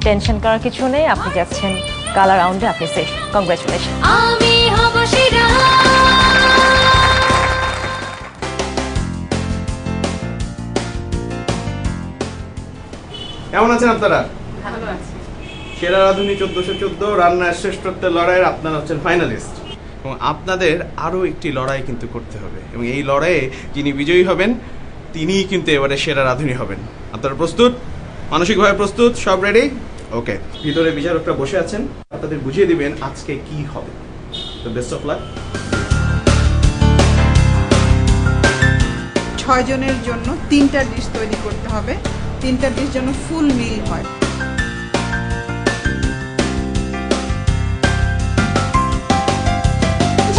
Tension করার কিছু নেই, আপনি যাচ্ছেন গালা রাউন্ডে, আপনি সেফ। কংগ্রাচুলেশন। আমি হব সেরা। কেমন আছেন আপনারা? ভালো আছি। সেরা রাঁধুনি 1414 রান্নার শ্রেষ্ঠত্বের লড়াইয়ের আপনারা হচ্ছেন ফাইনালিস্ট, এবং আপনাদের আরও একটি লড়াই কিন্তু করতে হবে, এবং এই লড়াইয়ে যিনি বিজয়ী হবেন তিনিই কিন্তু এবারে সেরা রাঁধুনি হবেন। আপনারা প্রস্তুত? মানসিকভাবে প্রস্তুত? সব রেডি? ওকে। ভিতরে বিচারকরা বসে আছেন, আপনাদের বুঝিয়ে দিবেন আজকে কি হবে। তো বেস্ট অফ লাক। 6 জনের জন্য 3টা ডিশ তৈরি করতে হবে, 3টা ডিশ যেন ফুল মিল হয়।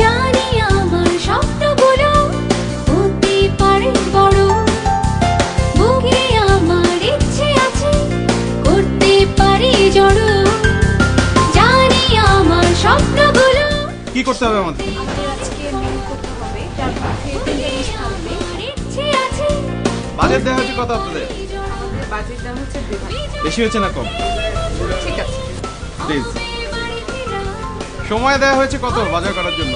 জানি আমার স্বপ্নগুলো হতে পারে বড়, বুকে আমার ইচ্ছে আছে করতে পারি জড়ো। জানি আমার স্বপ্নগুলো। কি করতে হবে আমাদের? আমাদের আজকে মেনু করতে হবে, যার মধ্যে 3টা ডিশ থাকবে। ইচ্ছে আছে। বাজেট দেওয়া হচ্ছে কত আপনাদের? আমাদের বাজেট দাম হচ্ছে 2,000। বেশি হচ্ছে না কম? ঠিক আছে, প্লিজ। সময় দেওয়া হয়েছে কত বাজার করার জন্য?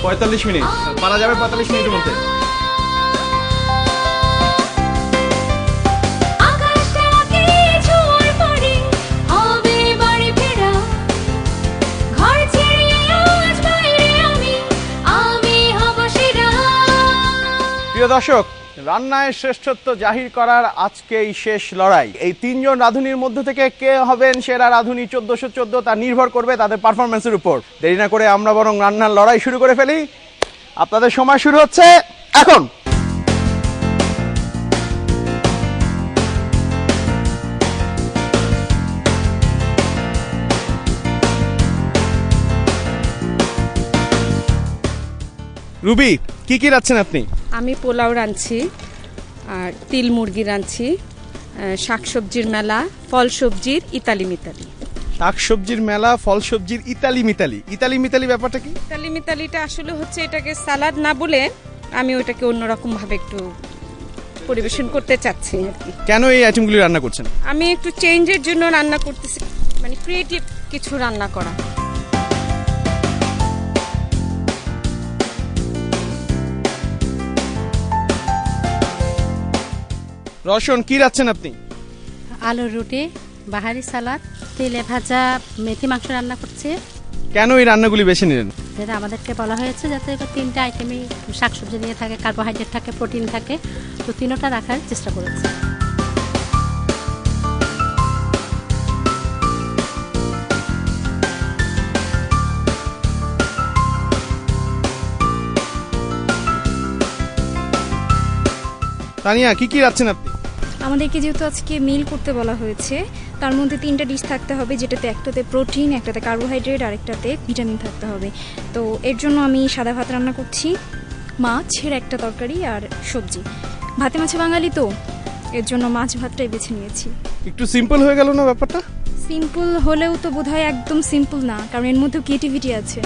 45 মিনিট। পারা যাবে 45 মিনিটের মধ্যে? আকাশটাকে ছোঁয়ার পরে হবে বাড়ি ফেরা। ঘর ছেড়ে আজ বাইরে আমি হব সেরা। প্রিয় দর্শক, রান্নায় শ্রেষ্ঠত্ব জাহির করার আজকে এই শেষ লড়াই। এই 3 জন রাঁধুনির মধ্যে থেকে কে হবেন সেরা রাঁধুনি 1414 তা নির্ভর করবে তাদের পারফরমেন্সের উপর। দেরি না করে আমরা বরং রান্নার লড়াই শুরু করে ফেলি। আপনাদের সময় শুরু হচ্ছে এখন। রুবি, কি কি রাখছেন আপনি? আমি পোলাও রাঁধছি, আর তিল মুরগি রাঁধছি, শাকসবজির মেলা, ফল সবজির ইতালি মিতালি। শাক সবজির মেলা, ফল সবজির ইতালি মিতালি। ইতালি মিতালি ব্যাপারটা কি? ইতালি মিতালিটা আসলে হচ্ছে এটাকে সালাদ না বলে আমি ওইটাকে অন্যরকম ভাবে একটু পরিবেশন করতে চাচ্ছি আর কি। কেন এই আইটেমগুলি রান্না করছেন? আমি একটু চেঞ্জের জন্য রান্না করতেছি, মানে ক্রিয়েটিভ কিছু রান্না করা। রসন, কি রাখছেন আপনি? আলুর রুটি, বাহারি সালাদ, তেলে ভাজা মেথি মাংস রান্না করছে। কেন এই রান্নাগুলি বেছে নিলেন? যেটা আমাদেরকে বলা হয়েছে যাতে 3টা আইটেমই শাকসবজি দিয়ে থাকে, কার্বোহাইড্রেট থাকে, প্রোটিন থাকে, তো 3টা রাখার চেষ্টা করেছি। তানিয়া, কি কি রাখছেন আপনি? আমাদেরকে যেহেতু আজকে মিল করতে বলা হয়েছে, তার মধ্যে 3টা ডিশ থাকতে হবে, যেটাতে একটাতে প্রোটিন, একটাতে কার্বোহাইড্রেট, আর একটাতে ভিটামিন থাকতে হবে। তো এর জন্য আমি সাদা ভাত রান্না করছি, মাছের একটা তরকারি আর সবজি। ভাতে মাছে বাঙালি তো, এর জন্য মাছ ভাতটাই বেছে নিয়েছি। একটু সিম্পল হয়ে গেল না ব্যাপারটা? সিম্পল হলেও তো বোধহয় একদম সিম্পল না, কারণ এর মধ্যেও ক্রিয়েটিভিটি আছে।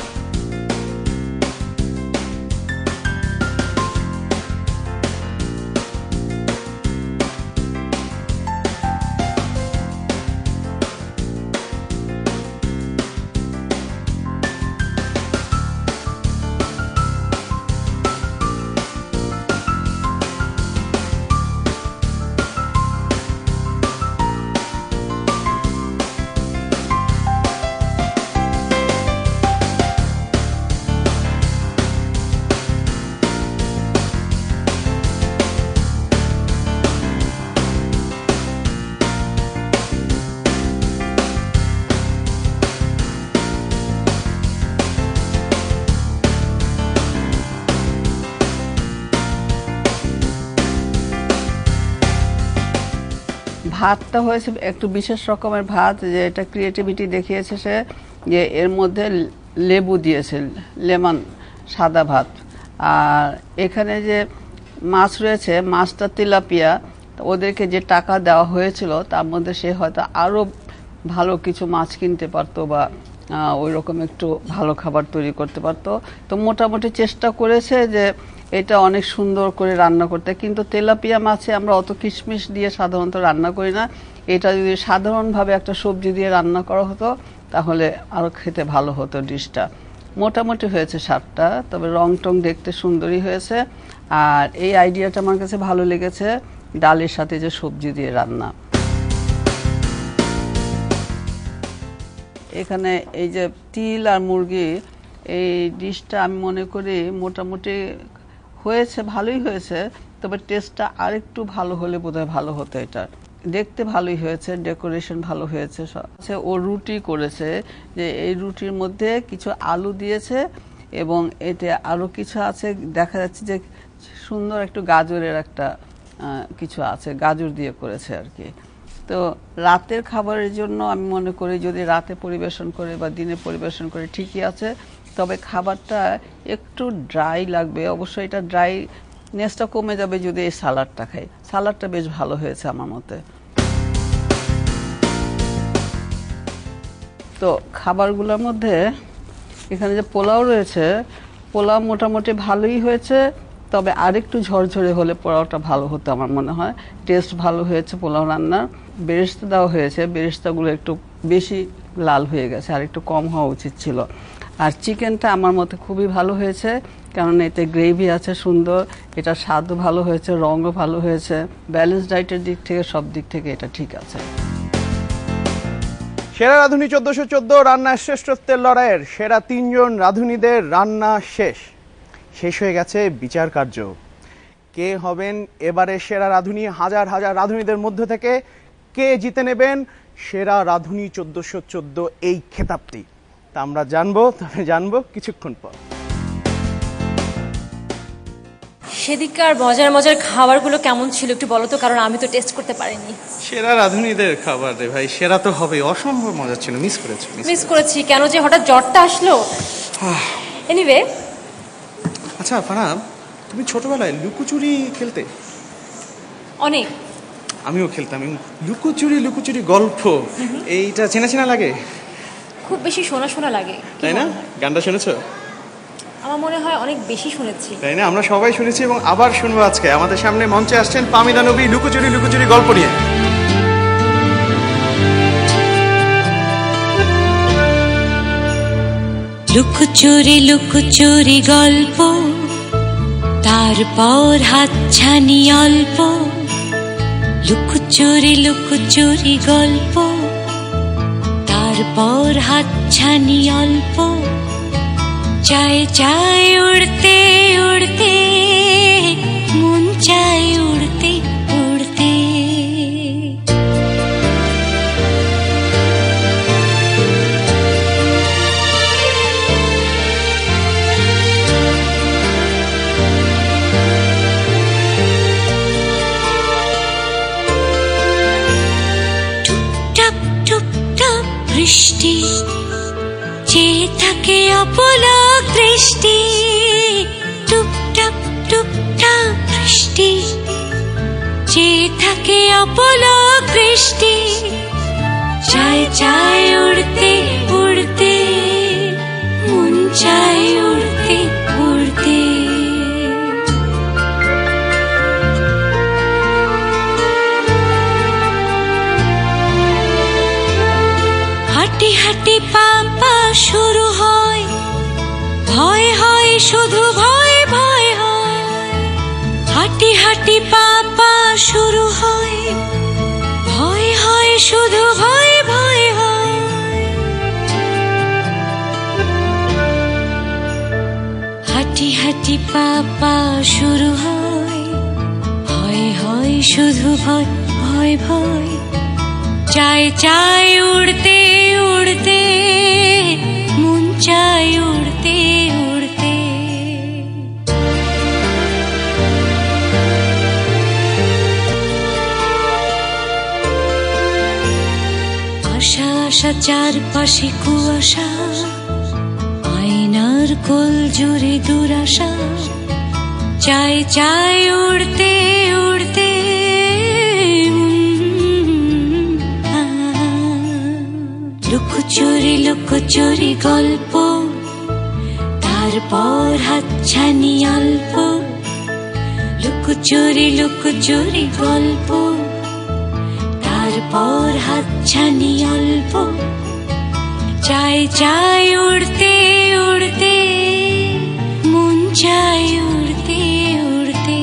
ভাতটা হয়েছে একটু বিশেষ রকমের ভাত, যে এটা ক্রিয়েটিভিটি দেখিয়েছে সে, যে এর মধ্যে লেবু দিয়েছে, লেমন সাদা ভাত। আর এখানে যে মাছ রয়েছে, মাছটা তেলাপিয়া, ওদেরকে যে টাকা দেওয়া হয়েছিল তার মধ্যে সে হয়তো আরও ভালো কিছু মাছ কিনতে পারতো বা ওই রকম একটু ভালো খাবার তৈরি করতে পারতো। তো মোটামুটি চেষ্টা করেছে যে এটা অনেক সুন্দর করে রান্না করতে, কিন্তু তেলাপিয়া মাছে আমরা অত কিশমিশ দিয়ে সাধারণত রান্না করি না, এটা যদি সাধারণভাবে একটা সবজি দিয়ে রান্না করা হতো তাহলে আরও খেতে ভালো হতো ডিশটা। মোটামুটি হয়েছে স্বাদটা, তবে রং টং দেখতে সুন্দরই হয়েছে। আর এই আইডিয়াটা আমার কাছে ভালো লেগেছে, ডালের সাথে যে সবজি দিয়ে রান্না। এখানে এই যে তিল আর মুরগি, এই ডিশটা আমি মনে করি মোটামুটি হয়েছে, ভালোই হয়েছে, তবে টেস্টটা আরেকটু ভালো হলে বোধহয় ভালো হতো। এটা দেখতে ভালোই হয়েছে, ডেকোরেশন ভালো হয়েছে। ও রুটি করেছে, যে এই রুটির মধ্যে কিছু আলু দিয়েছে এবং এতে আরও কিছু আছে, দেখা যাচ্ছে যে সুন্দর একটু গাজরের একটা কিছু আছে, গাজর দিয়ে করেছে আর কি। তো রাতের খাবারের জন্য আমি মনে করি যদি রাতে পরিবেশন করে বা দিনে পরিবেশন করে ঠিকই আছে, তবে খাবারটা একটু ড্রাই লাগবে। অবশ্যই এটা ড্রাইনেসটা কমে যাবে যদি এই সালাডটা খাই। সালাডটা বেশ ভালো হয়েছে আমার মতে। তো খাবারগুলোর মধ্যে এখানে যে পোলাও রয়েছে, পোলাও মোটামুটি ভালোই হয়েছে, তবে আরেকটু ঝরঝরে হলে পোলাওটা ভালো হতো আমার মনে হয়। টেস্ট ভালো হয়েছে পোলাও রান্নার। বেরেস্তা দেওয়া হয়েছে, বেরেস্তাগুলো একটু বেশি লাল হয়ে গেছে, আর একটু কম হওয়া উচিত ছিল। আর চিকেনটা আমার মতে খুবই ভালো হয়েছে, কারণ এতে গ্রেভি আছে সুন্দর, এটা স্বাদও ভালো হয়েছে, রঙও ভালো হয়েছে। ব্যালেন্স ডায়েটের দিক থেকে সব দিক থেকে এটা ঠিক আছে। সেরা রাঁধুনি 1414 রান্নার শ্রেষ্ঠত্বের লড়াইয়ের সেরা 3 জন রাঁধুনিদের রান্না শেষ হয়ে গেছে বিচার কার্য। কে হবেন এবারে সেরা রাঁধুনি? হাজার হাজার রাঁধুনিদের মধ্য থেকে কে জিতে নেবেন সেরা রাঁধুনি 1414 এই খেতাবটি, তা আমরা জানবো কিছুক্ষণ পর। সেদিককার মজার খাবারগুলো কেমন ছিল একটু বলো তো, কারণ আমি তো টেস্ট করতে পারিনি। সেরা রাঁধুনিদের খাবার রে ভাই, সেরা তো হবে, অসম্ভব মজা ছিল। মিস করেছি কেন যে হঠাৎ জ্বরটা আসলো। এনিওয়ে, আচ্ছা ফানা, তুমি ছোটবেলায় লুকোচুরি খেলতে? অনেক। আমিও খেলতাম। লুকোচুরি গল্প, এইটা চেনা লাগে? খুব বেশি শোনা লাগে, তাই না? গানটা শুনেছো? আমার মনে হয় অনেক বেশি শুনেছি। তাই না? আমরা সবাই শুনেছি এবং আবার শুনবো আজকে। আমাদের সামনে মঞ্চে আসছেন পামিলা নবী লুকোচুরি গল্প নিয়ে। লুকোচুরি গল্প, তারপর হাতছানি অল্প। লুকোচুরি গল্প, তারপর হাতছানি অল্প। চাই উড়তে উড়তে, মন চাই উড়তে উড়তে। টুপটাপ বৃষ্টি, চেয়ে থাকে অপলক দৃষ্টি। টুপটাপ বৃষ্টি, চেয়ে থাকে অপলক দৃষ্টি। চাই উড়তে উড়তে, মন চাই উড়তে উড়তে। হাঁটি পা শুরু হয়, ভয় হয় শুধু ভয় হয়। হাঁটি পা শুরু হয়, ভয় হয় শুধু ভয় হয়। হাঁটি পা শুরু হয়, ভয় হয় শুধু ভয়। চাই উড়তে উড়তে, মন চাই উড়তে উড়তে। আশা চারপাশে কুয়াশা, আয়নার কোল জুড়ে দুরাশা। চাই উড়তে উড়তে, লুকোচুরি গল্প, তারপর হাতছানি অল্প। লুকোচুরি গল্প, পর হাতছানি অল্প, চাই চাই উড়তে উড়তে, মন চাই উড়তে উড়তে।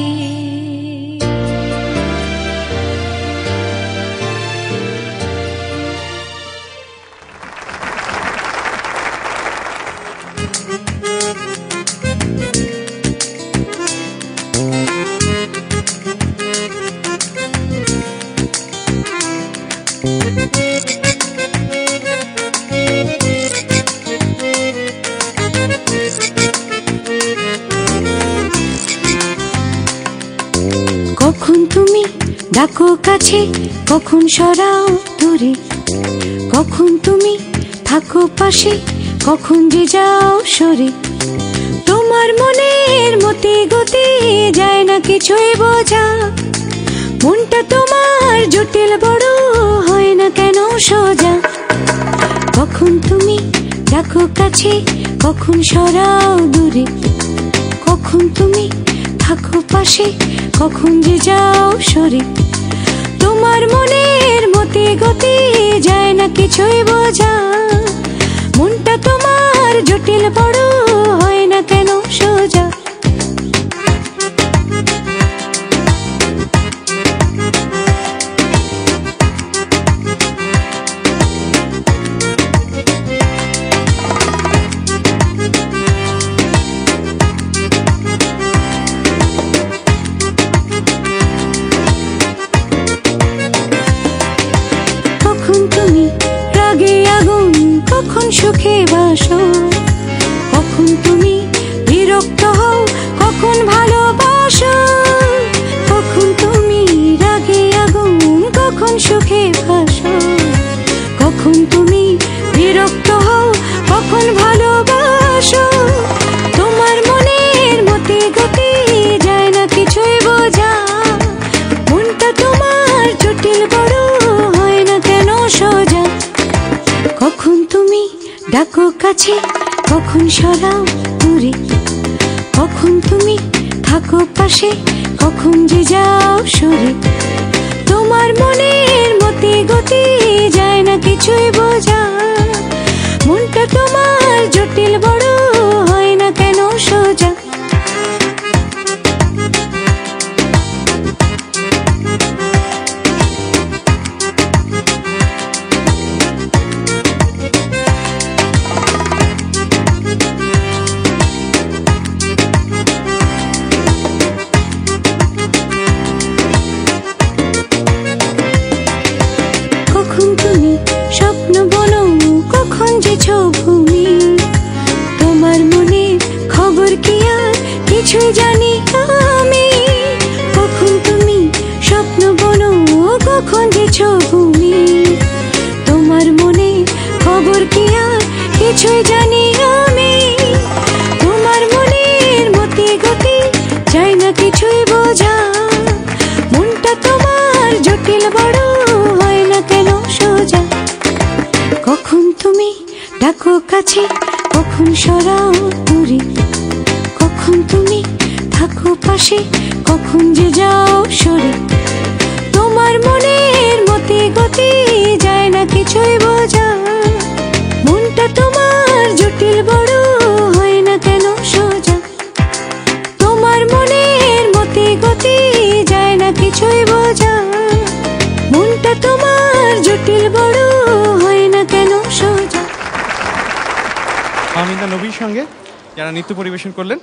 কখন তুমি ডাকো কাছে, কখন সরাও দূরে, কখন তুমি থাকো পাশে, কখন যে যাও সরে। তোমার মনের মতে গতি যায় না কিছুই বোঝা, মনটা তোমার জটিল বড় হয় না কেন সোজা। কখন তুমি ডাকো কাছে, কখন সরাও দূরে, কখন তুমি থাকো পাশে, কখন যে যাও সরে। তোমার মনের মতে গতি যায় না কিছুই বোঝা, মনটা তোমার জটিল বড় হয় না কেন সোজা। কখন সুখে বাসো, কখন তুমি বিরক্ত হও, কখন ভালোবাসো। কখন তুমি রাগে আগুন, কখন সুখে বাসো, কখন তুমি বিরক্ত হও, কখন ভালোবাসো। তোমার মনের মতে গতি যায় না কিছুই বোঝা, মনটা তোমার জটিল বড় হয় না কেন সোজা। কখন তুমি ডাকো কাছে, কখন সরাও দূরে, কখন তুমি থাকো পাশে, কখন যে যাও সরে। তোমার মনের মতে গতি যায় না কিছুই বোঝা, মনটা তোমার জটিল বড় হয় না কেন সোজা। স্বপ্ন বলো, কখন যে ভূমি, তোমার মনে খবর কি আর কিছুই জানি আমি। কখন তুমি স্বপ্ন বলো, কখন যে ভূমি, তোমার মনে খবর কি আর কিছুই জানি আমি। তোমার মনের মতে গতি যায় না কিছুই বোঝা, মনটা তোমার জটিল বড় হয় না কেন সোজা। কখন তুমি ডাকো কাছে, কখন সরাও দূরে, কখন তুমি থাকো পাশে, কখন যে যাও সরে। তোমার মনের মতে গতি যায় না কিছুই বোঝা, মনটা তোমার জটিল বড় হয় না কেন সোজা। তোমার মনের মতে গতি যায় না কিছুই বোঝা, মনটা তোমার জটিল বড় হয় না কেন সোজা। আমিনা নবীর সঙ্গে যারা নৃত্য পরিবেশন করলেন,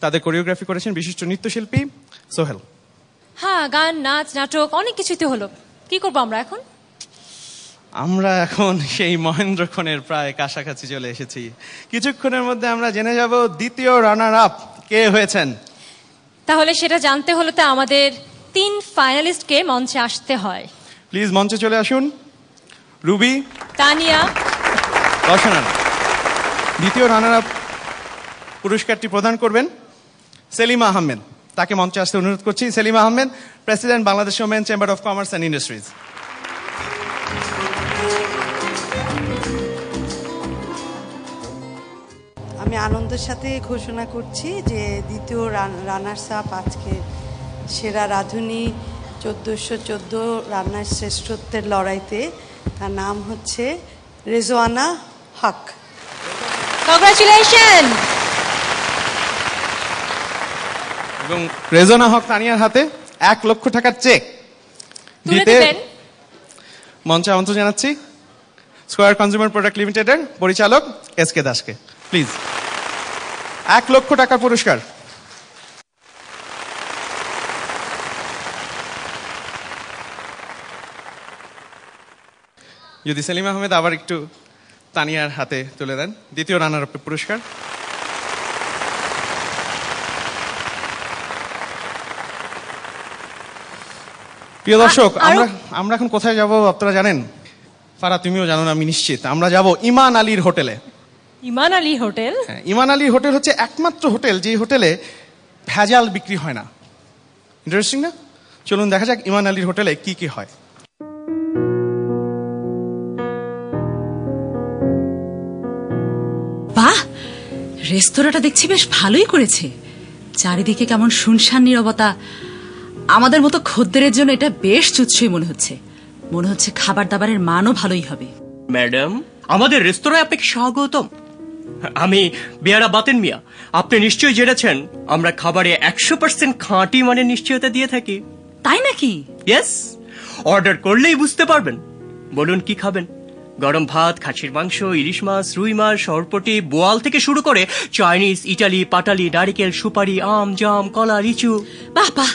তাদের কোরিওগ্রাফি করেছেন বিশিষ্ট নৃত্যশিল্পী সোহেল। হ্যাঁ, গান নাচ নাটক অনেক কিছুই তো হলো, কি করবো আমরা এখন? আমরা এখন সেই মহেন্দ্রক্ষণের প্রায় কাছাকাছি চলে এসেছি। কিছুক্ষণের মধ্যে আমরা জেনে যাব দ্বিতীয় রানার আপ কে হয়েছেন। তাহলে সেটা জানতে হলে তো আমাদের 3 ফাইনালিস্টকে মঞ্চে আসতে হয়। প্লিজ মঞ্চে চলে আসুন। রুবি, তানিয়া, রসনা। দ্বিতীয় রানার আপ পুরস্কারটি প্রদান করবেন সেলিমা আহমেদ। তাকে মঞ্চে আসতে অনুরোধ করছি। Selima Ahmed, president Bangladesh women chamber of commerce and industries. আমি আনন্দের সাথে ঘোষণা করছি যে দ্বিতীয় রানার্স আপ আজকে সেরা রাঁধুনি 1414 রান্নার শ্রেষ্ঠত্বের লড়াইতে। তার নাম হচ্ছে রেজওয়ানা হক। কংগ্রাচুলেশন। এবং রেজওয়ানা হক তানিয়ার হাতে 1 লক্ষ টাকার চেক দিতে মঞ্চে আমন্ত্রণ জানাচ্ছি স্কয়ার কনজিউমার প্রোডাক্ট লিমিটেডের পরিচালক এসকে দাসকে। প্লিজ, 1 লক্ষ টাকার পুরস্কার। যদি সেলিম আহমেদ আবার একটু তানিয়ার হাতে তুলে দেন দ্বিতীয় রানার আপ পুরস্কার। প্রিয় দর্শক, আমরা এখন কোথায় যাব আপনারা জানেন? ফারা, তুমিও জানো না আমি নিশ্চিত। আমরা যাব ইমান আলীর হোটেলে। ইমান আলী হোটেল? হ্যাঁ, ইমান আলী হোটেল হচ্ছে একমাত্র হোটেল যে হোটেলে ভেজাল বিক্রি হয় না। ইন্টারেস্টিং না? চলুন দেখা যাক ইমান আলীর হোটেলে কি কি হয়। বাহ, রেস্তোরাঁটা দেখছি বেশ ভালোই করেছে। চারিদিকে কেমন শুনশান নীরবতা। আমাদের মতো খদ্দেরের জন্য এটা বেশ চুৎসই মনে হচ্ছে। মনে হচ্ছে খাবার দাবারের মানও ভালোই হবে। ম্যাডাম, আমাদের রেস্তোরাঁয় আপনাকে স্বাগতম। আমি বেয়ারা বাতেন মিয়া। আপনি নিশ্চয়ই জেনেছেন আমরা খাবারে 100% খাঁটি মানের নিশ্চয়তা দিয়ে থাকি। তাই নাকি? ইয়েস, অর্ডার করলেই বুঝতে পারবেন। বলুন কি খাবেন? গরম ভাত, খাসির মাংস, ইলিশ মাছ, রুই মাছ, সরপটি, বোয়াল থেকে শুরু করে চাইনিজ, ইটালি, পাটালি, নারিকেল, সুপারি, আম, জাম, কলা, লিচু। বাহ বাহ,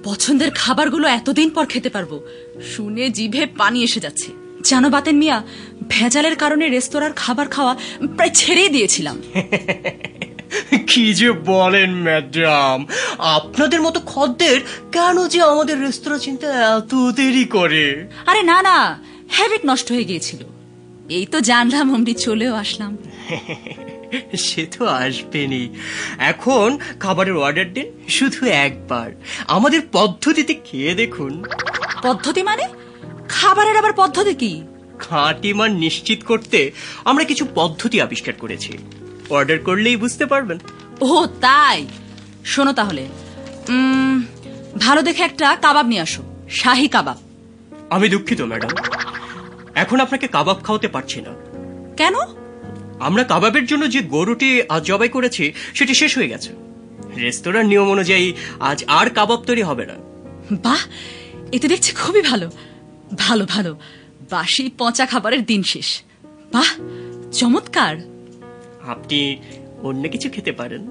পছন্দের খাবারগুলো এতদিন পর খেতে পারবো, শুনে জিভে পানি এসে যাচ্ছে। জানো বাতেন মিয়া, ভেজালের কারণে রেস্তোরাঁর খাবার খাওয়া প্রায় ছেড়েই দিয়েছিলাম। কি যে বলেন ম্যাডাম, আপনাদের মতো খদ্দের কেন যে আমাদের রেস্তোরাঁ চিনতে এত দেরি করে? আরে না না, হ্যাবিট নষ্ট হয়ে গিয়েছিল। এই তো জানলাম, অমনি চলেও আসলাম। সে তো আসবেনই। এখন খাবারের অর্ডার দিন, শুধু একবার আমাদের পদ্ধতিতে খেয়ে দেখুন। পদ্ধতি মানে? খাবারের আবার পদ্ধতি কি? খাঁটি মান নিশ্চিত করতে আমরা কিছু পদ্ধতি আবিষ্কার করেছি। অর্ডার করলেই বুঝতে পারবেন। ও তাই? শোনো তাহলে, ভালো দেখে একটা কাবাব নিয়ে আসো, শাহী কাবাব। আমি দুঃখিত ম্যাডাম, এখন আপনাকে কাবাব খাওয়াতে পারছি না। কেন? আমরা কাবাবের জন্য যে গরুটি আজ জবাই করেছি সেটি শেষ হয়ে গেছে। রেস্তোরাঁর নিয়ম অনুযায়ী আজ আর কাবাব তৈরি হবে না। বাহ, এতে দেখছি খুবই ভালো। ভালো ভালো, বাসি পচা খাবারের দিন শেষ। বাহ, চমৎকার। আপনি অন্য কিছু খেতে পারেন,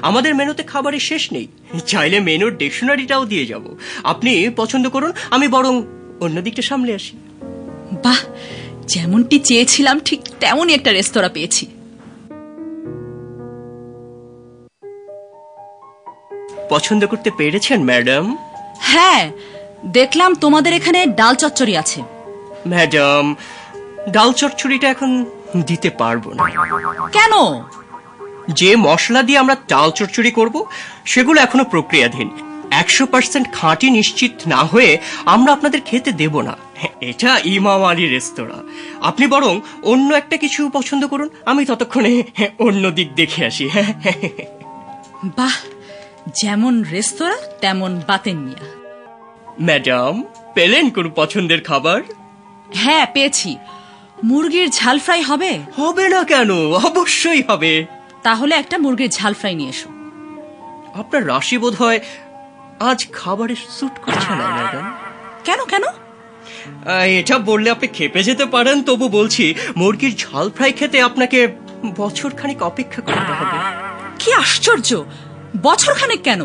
আমাদের মেনুতে খাবারের শেষ নেই। চাইলে মেনুর ডিকশনারিটাও দিয়ে যাব। আপনি পছন্দ করুন, আমি বরং অন্য দিকটা সামলে আসি। বাহ, যেমনটি চেয়েছিলাম ঠিক তেমনই একটা রেস্তোরাঁ পেয়েছি। পছন্দ করতে পেরেছেন ম্যাডাম? হ্যাঁ, দেখলাম তোমাদের এখানে ডাল চচ্চড়ি আছে। ম্যাডাম, ডাল চচ্চড়িটা এখন দিতে পারবো না। কেন? যে মশলা দিয়ে আমরা ডাল চচ্চড়ি করব সেগুলো এখনো প্রক্রিয়াধীন। 100% খাঁটি নিশ্চিত না হয়ে আমরা আপনাদের খেতে দেব না। এটা ইমাম আলী রেস্তোরাঁ। আপনি বরং অন্য একটা কিছু পছন্দ করুন, আমি ততক্ষণে অন্য দিক দেখে আসি। বাহ, যেমন রেস্তোরাঁ তেমন বাতেন মিয়া। ম্যাডাম, পেলেন কোন পছন্দের খাবার? হ্যাঁ পেয়েছি। মুরগির ঝাল ফ্রাই হবে? হবে না কেন, অবশ্যই হবে। তাহলে একটা মুরগির ঝাল ফ্রাই নিয়ে এসো। আপনার রাশি বোধ হয় আজ খাবারে স্যুট করছে না ম্যাডাম। কেন কেন? এটা বললে আপনি খেপে যেতে পারেন, তবু বলছি মুরগির ঝাল ফ্রাই খেতে আপনাকে বছরখানেক অপেক্ষা করতে হবে। কি আশ্চর্য, বছরখানেক কেন?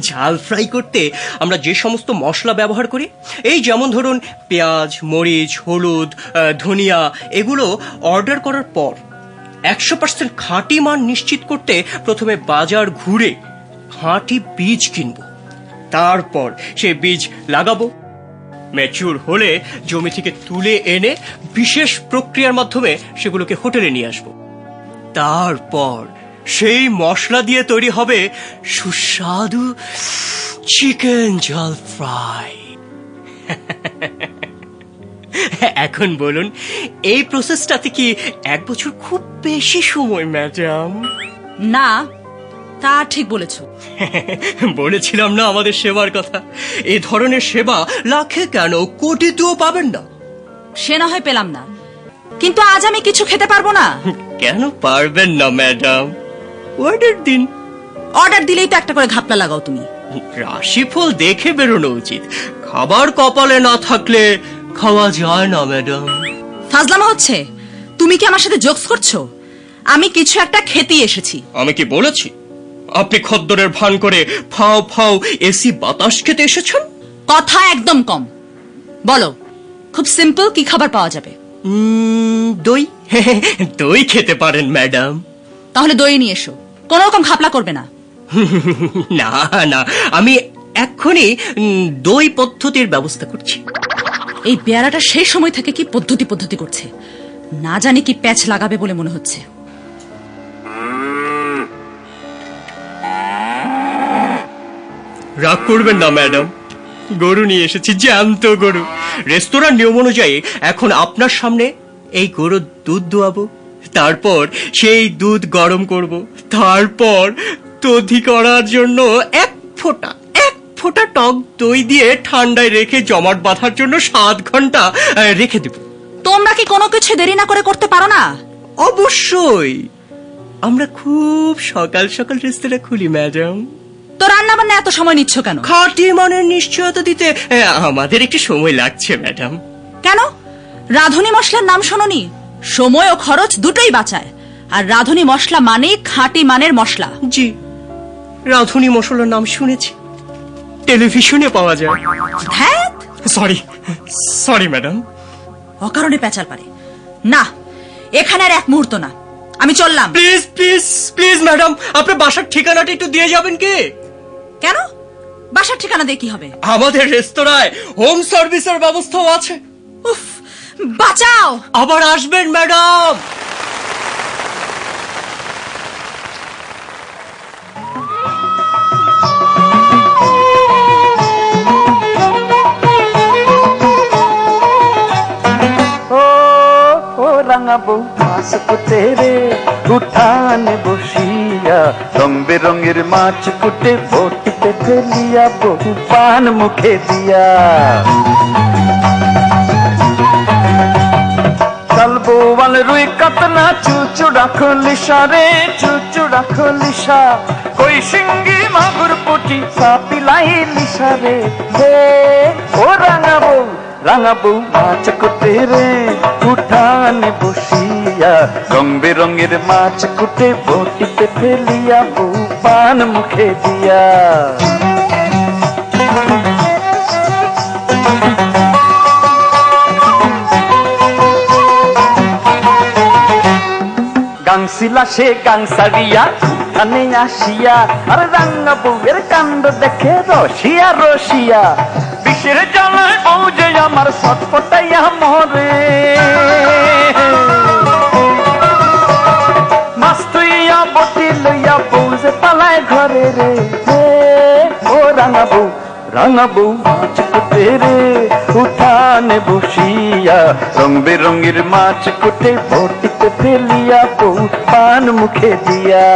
ঝাল ফ্রাই করতে আমরা যে সমস্ত মশলা ব্যবহার করি, এই যেমন ধরুন পেঁয়াজ, মরিচ, হলুদ, ধনিয়া, এগুলো অর্ডার করার পর 100% খাঁটি মান নিশ্চিত করতে প্রথমে বাজার ঘুরে খাঁটি বীজ কিনব, তারপর সেই বীজ লাগাবো। ম্যাচিউর হলে জমি থেকে তুলে এনে বিশেষ প্রক্রিয়ার মাধ্যমে সেগুলোকে হোটেলে নিয়ে আসবো। তারপর সেই মশলা দিয়ে তৈরি হবে সুস্বাদু চিকেন ঝাল ফ্রাই। এখন বলুন, এই প্রসেসটাতে কি 1 বছর খুব বেশি সময় ম্যাডাম? না, তা ঠিক বলেছ। বলেছিলাম না আমাদের সেবার কথা। এ ধরনের সেবা লাখে কেন কোটিতেও পাবেন না। সে না হয় পেলাম না, কিন্তু আজ আমি কিছু খেতে পারবো না। কেন পারবেন না ম্যাডাম? অর্ডার দিন। অর্ডার দিলেই তো একটা করে ঘাপলা লাগাও তুমি। রাশিফল দেখে বেরোনো উচিত। খাবার কপালে না থাকলে খাওয়া যায় না ম্যাডাম। ফাজলামো হচ্ছে। তুমি কি আমার সাথে জোকস করছো? আমি কিছু একটা খেতে এসেছি। আমি কি বলেছি আপনি খদ্দরের ভান করে ফাও ফাও এসি বাতাস খেতে এসেছেন? কথা একদম কম। বলো, খুব সিম্পল কি খাবার পাওয়া যাবে? দই। দই খেতে পারেন ম্যাডাম। তাহলে দই নিয়ে এসো, কোন রকম ঘাপলা করবে না। না না, আমি এক্ষুনি দই পদ্ধতির ব্যবস্থা করছি। এই বেয়ারাটা সেই সময় থেকে কি পদ্ধতি করছে, না জানি কি প্যাচ লাগাবে বলে মনে হচ্ছে। রাগ করবেন না ম্যাডাম, গরু নিয়ে এসেছি, জ্যান্ত গরু। রেস্তোরাঁর নিয়ম অনুযায়ী এখন আপনার সামনে এই গরুর দুধ দোয়াবো, তারপর সেই দুধ গরম করব, তারপর দধি করার জন্য এক ফোঁটা টক দই দিয়ে ঠান্ডায় রেখে জমাট বাঁধার জন্য 7 ঘন্টা রেখে দেব। তোমরা কি কোনো কিছু দেরি না করে করতে পারো না? অবশ্যই, আমরা খুব সকাল সকাল রেস্তোরাঁ খুলি ম্যাডাম। তো রান্না বান্না এত সময় নিচ্ছ কেন? খাঁটি মানের নিশ্চয়তা দিতে আমাদের একটু সময় লাগছে ম্যাডাম। কেন? রাঁধুনি মশলার নাম শোনোনি? সময় ও খরচ দুটোই বাঁচায়, আর রাঁধুনি মশলা মানে খাঁটি মানের মশলা। জি, রাঁধুনি মশলার নাম শুনেছি, টেলিভিশনে পাওয়া যায়। Sorry madam. অকারণে পেঁচাল পারে না, এখানে আর এক মুহূর্ত না, আমি চললাম। প্লিজ প্লিজ প্লিজ ম্যাডাম, আপনার বাসার ঠিকানাটা একটু দিয়ে যাবেন কি? কেন? বাসার ঠিকানা দিয়ে কি হবে? আমাদের রেস্তোরাঁয় হোম সার্ভিসের ব্যবস্থাও আছে। উফ, বাঁচাও। আবার আসবেন ম্যাডাম। রাঙাবো মাছ কুটে রে উঠানে বসিয়া, রং বেরঙের মাছ কুটে বটিতে ফেলিয়া বহু পান মুখে দিয়া। চালবো ওয়াল রুই কাতলা চুচুড়া খলিশা রে চুচুড়া খলিশা, কই শিঙ্গি মাগুর পুটি সাপিলাই লিশা রে। হে ও রাঙাবো মাছ কুটে রে উঠানে বসিয়া, রং বেরঙের মাছ কুটে বটিতে ফেলিয়া বউ পান মুখে দিয়া। গাংসিলা সে গাংসারিয়া উঠানে আসিয়া, আর রাঙা বউয়ের কাণ্ড দেখে রসিয়া রসিয়া, বিষের জ্বালায় বউ যে আমার ছটফটাইয়া মরে। মাছ তুইয়া বটি লইয়া বউ যে পালায় ঘরে রে। ও রাঙাবো মাছ কুটে রে উঠানে বসিয়া, রং বেরঙের মাছ কুটে বটিতে ফেলিয়া বউ পান মুখে দিয়া।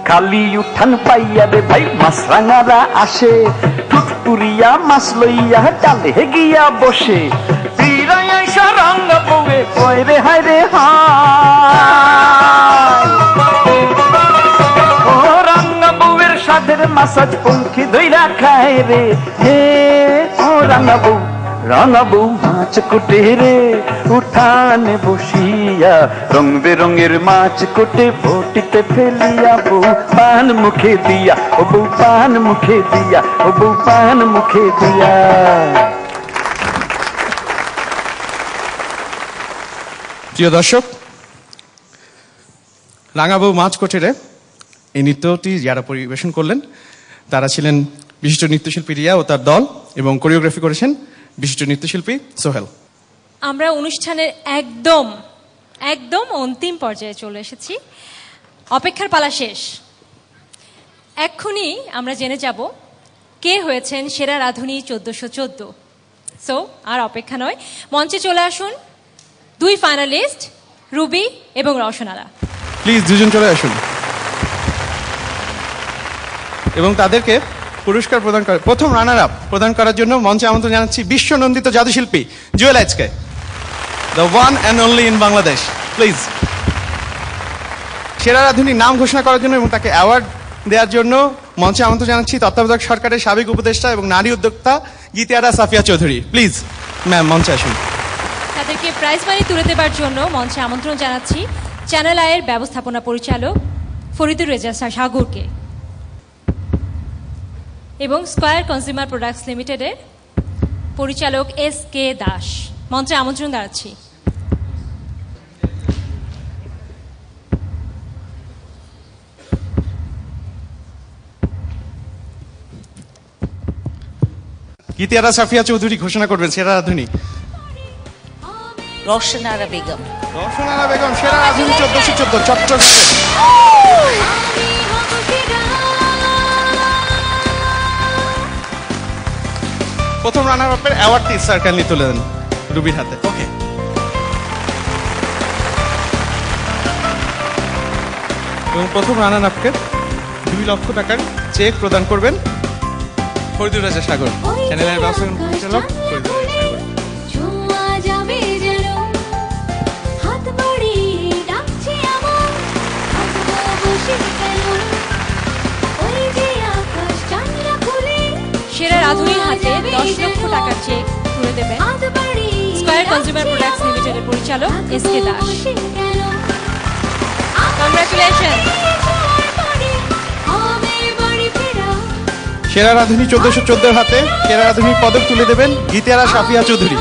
খালি উঠান পাইয়া রে ভাই মাছ রাঙারা আসে, টুটপুরিয়া মাছ লইয়া ডালে গিয়া বসে। রাঙা বউয়ে কয় রে হায় রে হায়, ও রাঙা বউয়ের সাধের মাসাজ পঙ্খি ধইরা খায় রে। হে ও রাঙাবো মাছ কুটে রে উঠানে বসিয়া, রং বেরঙের মাছ কুটে বটিতে ফেলিয়া বউ পান মুখে দিয়া। ও বউ পান মুখে দিয়া, ও বউ পান মুখে দিয়া। প্রিয় দর্শক, রাঙাবউ মাছ কুটে এই নৃত্যটি যারা পরিবেশন করলেন তারা ছিলেন বিশিষ্ট নৃত্যশিল্পী রিয়া ও তার দল, এবং কোরিওগ্রাফি করেছেন বিশিষ্ট নৃত্যশিল্পী সোহেল। আমরা অনুষ্ঠানের একদম অন্তিম পর্যায়ে চলে এসেছি। অপেক্ষার পালা শেষ। এক্ষুনি আমরা জেনে যাব কে হয়েছেন সেরা রাঁধুনি 1414। সো আর অপেক্ষা নয়, মঞ্চে চলে আসুন দুই ফাইনালিস্ট রুবি এবং রওশনারা। প্লিজ দুজন চলে আসুন এবং তাদেরকে পুরস্কার প্রদান করে প্রথম রানার আপ প্রদান করার জন্য মঞ্চে আমন্ত্রণ জানাচ্ছি বিশ্বনন্দিত জাদুশিল্পী জুয়েল আজকে, the one and only in Bangladesh. Please সেরা রাঁধুনির নাম ঘোষণা করার জন্য এবং তাকে অ্যাওয়ার্ড দেওয়ার জন্য মঞ্চে আমন্ত্রণ জানাচ্ছি তত্ত্বাবধায়ক সরকারের সাবেক উপদেষ্টা এবং নারী উদ্যোক্তা গীতিয়ারা সাফিয়া চৌধুরী। প্লিজ ম্যাম মঞ্চে আসুন। তাদেরকে প্রাইজ মানি তুলে দেবার জন্য মঞ্চে আমন্ত্রণ জানাচ্ছি চ্যানেল আয়ের ব্যবস্থাপনা পরিচালক ফরিদুর রেজা সাগরকে এবং স্কয়ার কনজিউমার প্রোডাক্টস লিমিটেডের পরিচালক SK দাস। মঞ্চে আমন্ত্রণ জানাচ্ছি। গীতিয়ারা সাফিয়া চৌধুরী ঘোষণা করবেন সেরা রাঁধুনি। রওশনারা বেগম। রওশনারা বেগম সেরা রাঁধুনি 1414 চট্টগ্রাম। প্রথম রানার আপের অ্যাওয়ার্ডটি স্যার কাইন্ডলি তুলে দেন রুবির হাতে। ওকে, এবং প্রথম রানার আপকে 2 লক্ষ টাকার চেক প্রদান করবেন ফরিদুর রাজা সাগর, চ্যানেলের ব্যবস্থাপনা পরিচালক ফরিদুর রাজা সাগর। সেরা রাঁধুনির হাতে 10 লক্ষ টাকার চেক তুলে দেবেন স্কয়ার কনজিউমার প্রোডাক্টস লিমিটেডের পরিচালক SK দাস। কংগ্রাচুলেশন। সেরা রাঁধুনি 1414 হাতে সেরা রাঁধুনির পদক তুলে দেবেন গীতিয়ারা সাফিয়া চৌধুরী।